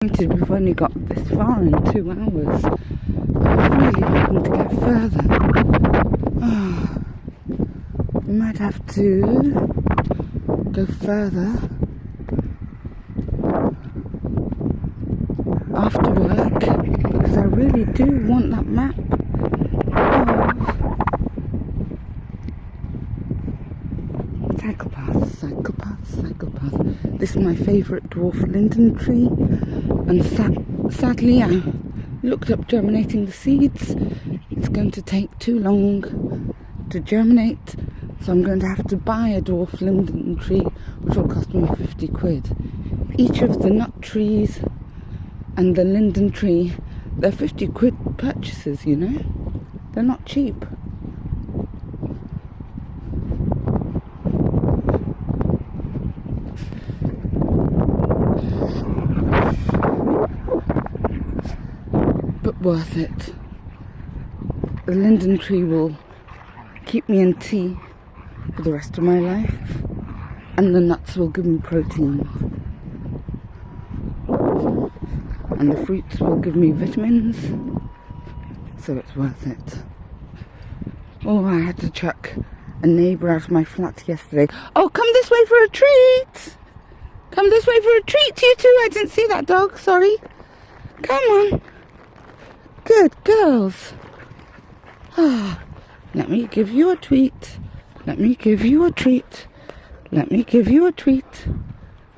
We've only got this far in 2 hours. I was really hoping to get further. We might have to go further after work because I really do want that map of cycle path, cycle path, cycle path. This is my favourite dwarf linden tree, and sadly I looked up germinating the seeds. It's going to take too long to germinate, so I'm going to have to buy a dwarf linden tree, which will cost me 50 quid. Each of the nut trees and the linden tree, they're 50 quid purchases, you know? They're not cheap. But worth it. The linden tree will keep me in tea for the rest of my life, and the nuts will give me protein, and the fruits will give me vitamins, so it's worth it. Oh, I had to chuck a neighbour out of my flat yesterday. Oh, come this way for a treat! Come this way for a treat, you two! I didn't see that dog, sorry. Come on. Good girls. Let me give you a treat. Let me give you a treat. Let me give you a treat.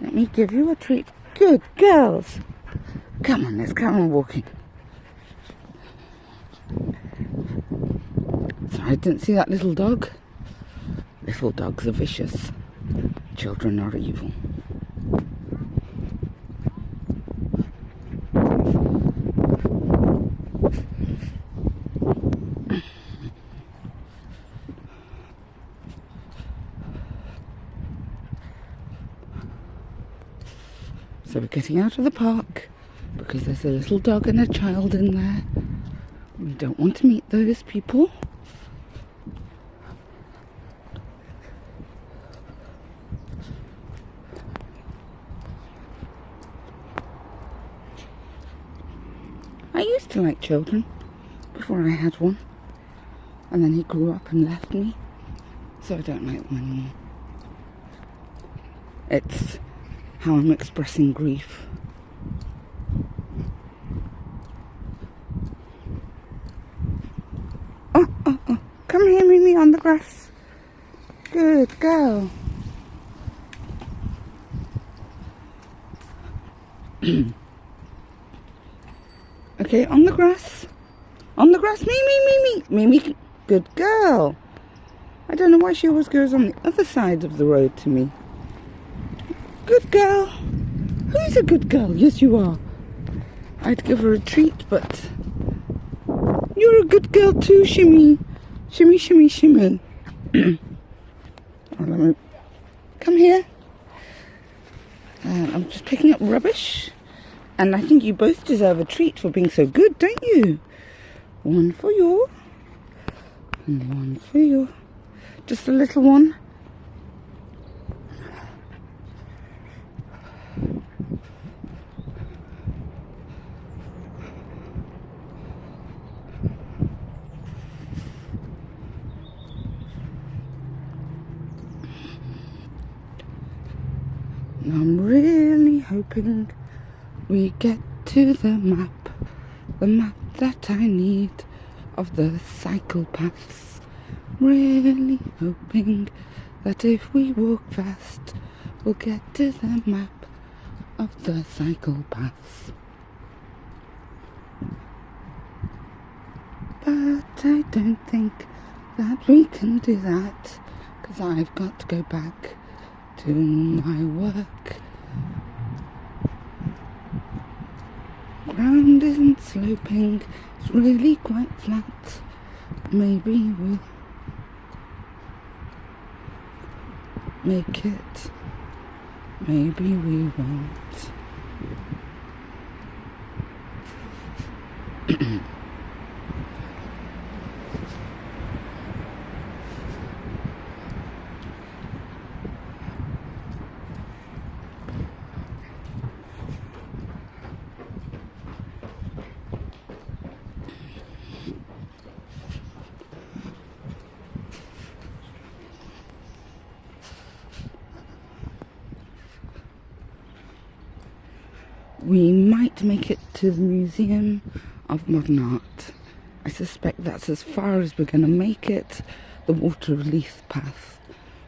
Let me give you a treat. Good girls. Come on, let's go on walking. Sorry, I didn't see that little dog. Little dogs are vicious. Children are evil. So we're getting out of the park because there's a little dog and a child in there. We don't want to meet those people. I used to like children before I had one, and then he grew up and left me, so I don't like them anymore. It's how I'm expressing grief. Oh, come here, Mimi, on the grass. Good girl. Okay, on the grass. On the grass, Mimi, good girl. I don't know why she always goes on the other side of the road to me. Good girl. Who's a good girl? Yes, you are. I'd give her a treat, but you're a good girl too, Shimmy. Shimmy, shimmy, shimmy. Come here. I'm just picking up rubbish, and I think you both deserve a treat for being so good, don't you? One for you, and one for you. Just a little one. I'm really hoping we get to the map that I need of the cycle paths. Really hoping that if we walk fast, we'll get to the map of the cycle paths. But I don't think that we can do that, because I've got to go back to my work. Ground isn't sloping, it's really quite flat. Maybe we'll make it, maybe we won't. We might make it to the Museum of Modern Art. I suspect that's as far as we're going to make it. The Water of Leith path,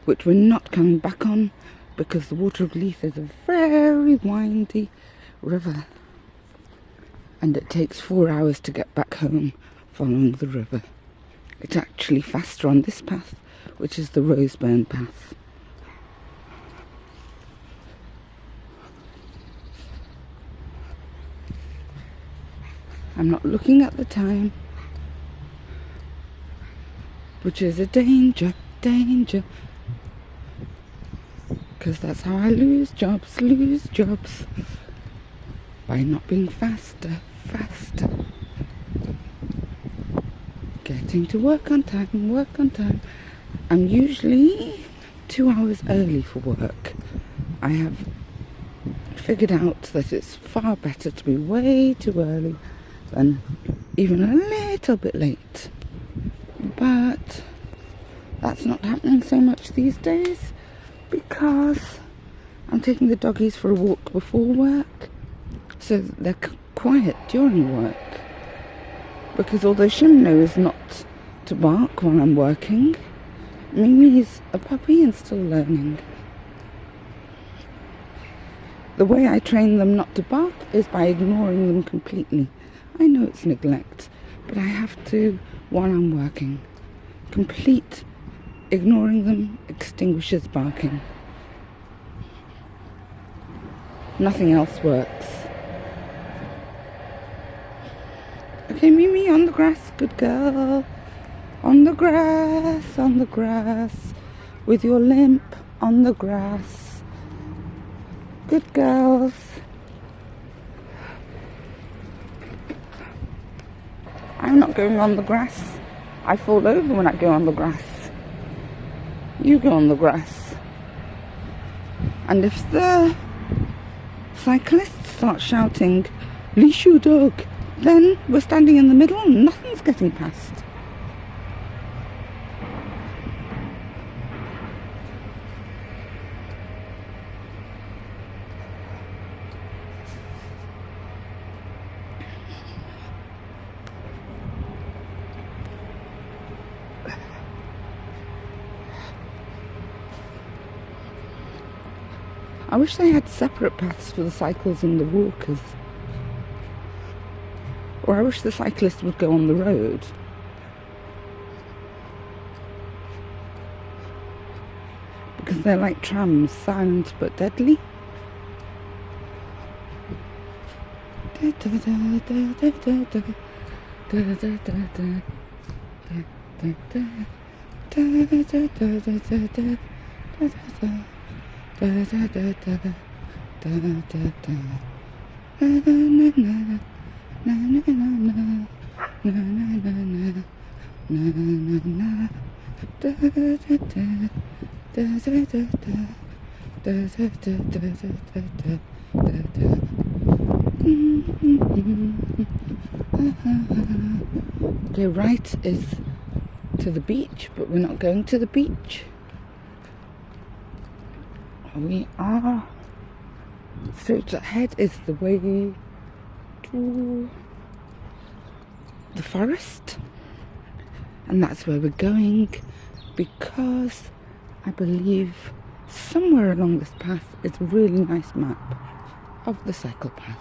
which we're not coming back on because the Water of Leith is a very windy river and it takes 4 hours to get back home following the river. It's actually faster on this path, which is the Roseburn path. I'm not looking at the time, which is a danger, because that's how I lose jobs, by not being faster. Getting to work on time. I'm usually 2 hours early for work. I have figured out that it's far better to be way too early than even a little bit late. But that's not happening so much these days because I'm taking the doggies for a walk before work, so they're quiet during work. Because although Shim knows not to bark while I'm working, Mimi's a puppy and still learning. The way I train them not to bark is by ignoring them completely. I know it's neglect, but I have to while I'm working. Complete ignoring them extinguishes barking. Nothing else works. Okay, Mimi, on the grass, good girl. On the grass, with your limp on the grass. Good girls. I'm not going on the grass. I fall over when I go on the grass. You go on the grass. And if the cyclists start shouting, "Leash your dog," then we're standing in the middle and nothing's getting past. I wish they had separate paths for the cycles and the walkers. Or I wish the cyclists would go on the road. Because they're like trams, silent but deadly. Okay, right is to the beach, but we're not going to the beach. We are straight ahead is the way to the forest, and that's where we're going because I believe somewhere along this path is a really nice map of the cycle path.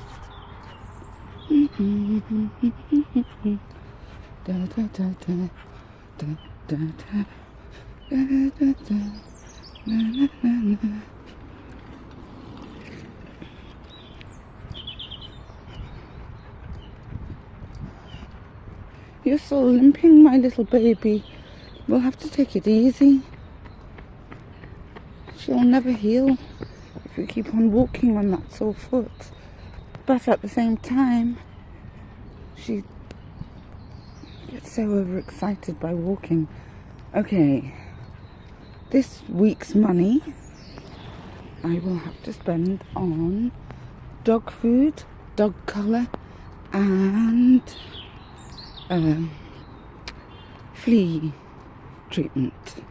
You're still limping, my little baby. We'll have to take it easy. She'll never heal if we keep on walking on that sore foot. But at the same time, she gets so overexcited by walking. Okay, this week's money I will have to spend on dog food, dog collar, and flea treatment.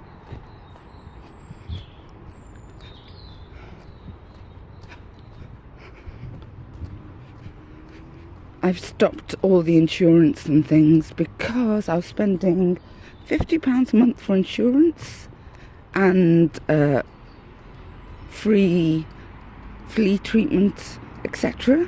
I've stopped all the insurance and things because I was spending £50 a month for insurance and free flea treatment, etc.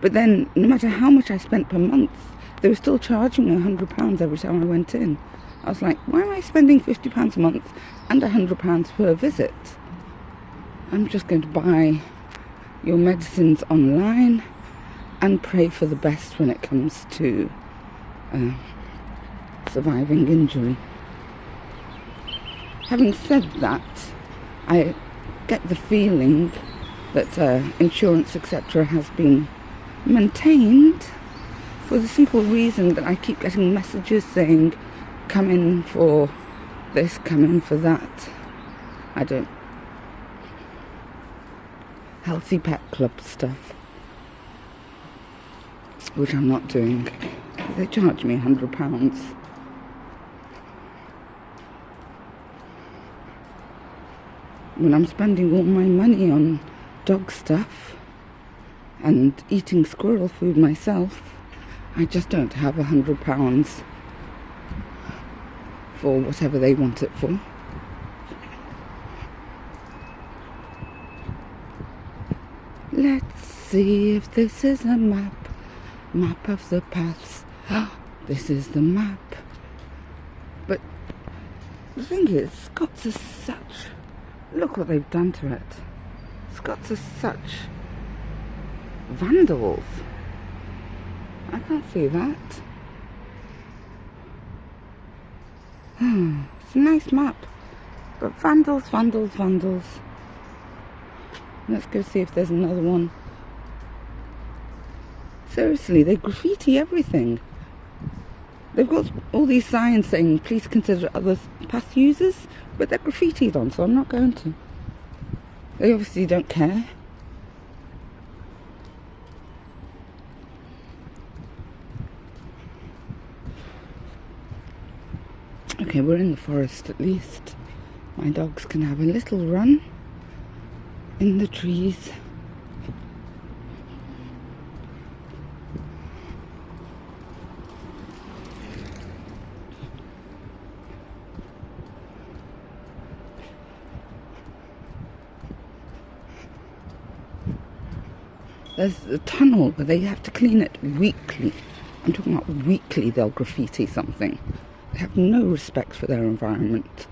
But then, no matter how much I spent per month, they were still charging me £100 every time I went in. I was like, why am I spending £50 a month and £100 per visit? I'm just going to buy your medicines online and pray for the best when it comes to surviving injury. Having said that, I get the feeling that insurance, etc., has been maintained for the simple reason that I keep getting messages saying, come in for this, come in for that. I don't... Healthy Pet Club stuff, which I'm not doing. They charge me £100. When I'm spending all my money on dog stuff and eating squirrel food myself, I just don't have £100 for whatever they want it for. Let's see if this is a map of the paths. This is the map. But the thing is, Scots is such... Look what they've done to it. Scots are such vandals. I can't see that. It's a nice map. But vandals, vandals, vandals. Let's go see if there's another one. Seriously, they graffiti everything. They've got all these signs saying, please consider other path users, but they're graffitied on, so I'm not going to. They obviously don't care. Okay, we're in the forest at least. My dogs can have a little run in the trees. There's a tunnel where they have to clean it weekly. I'm talking about weekly they'll graffiti something. They have no respect for their environment.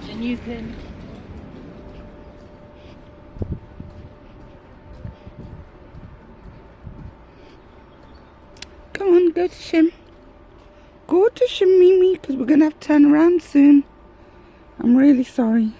And you can... Go on, go to Shim. Go to Shim, Mimi, because we're going to have to turn around soon. I'm really sorry.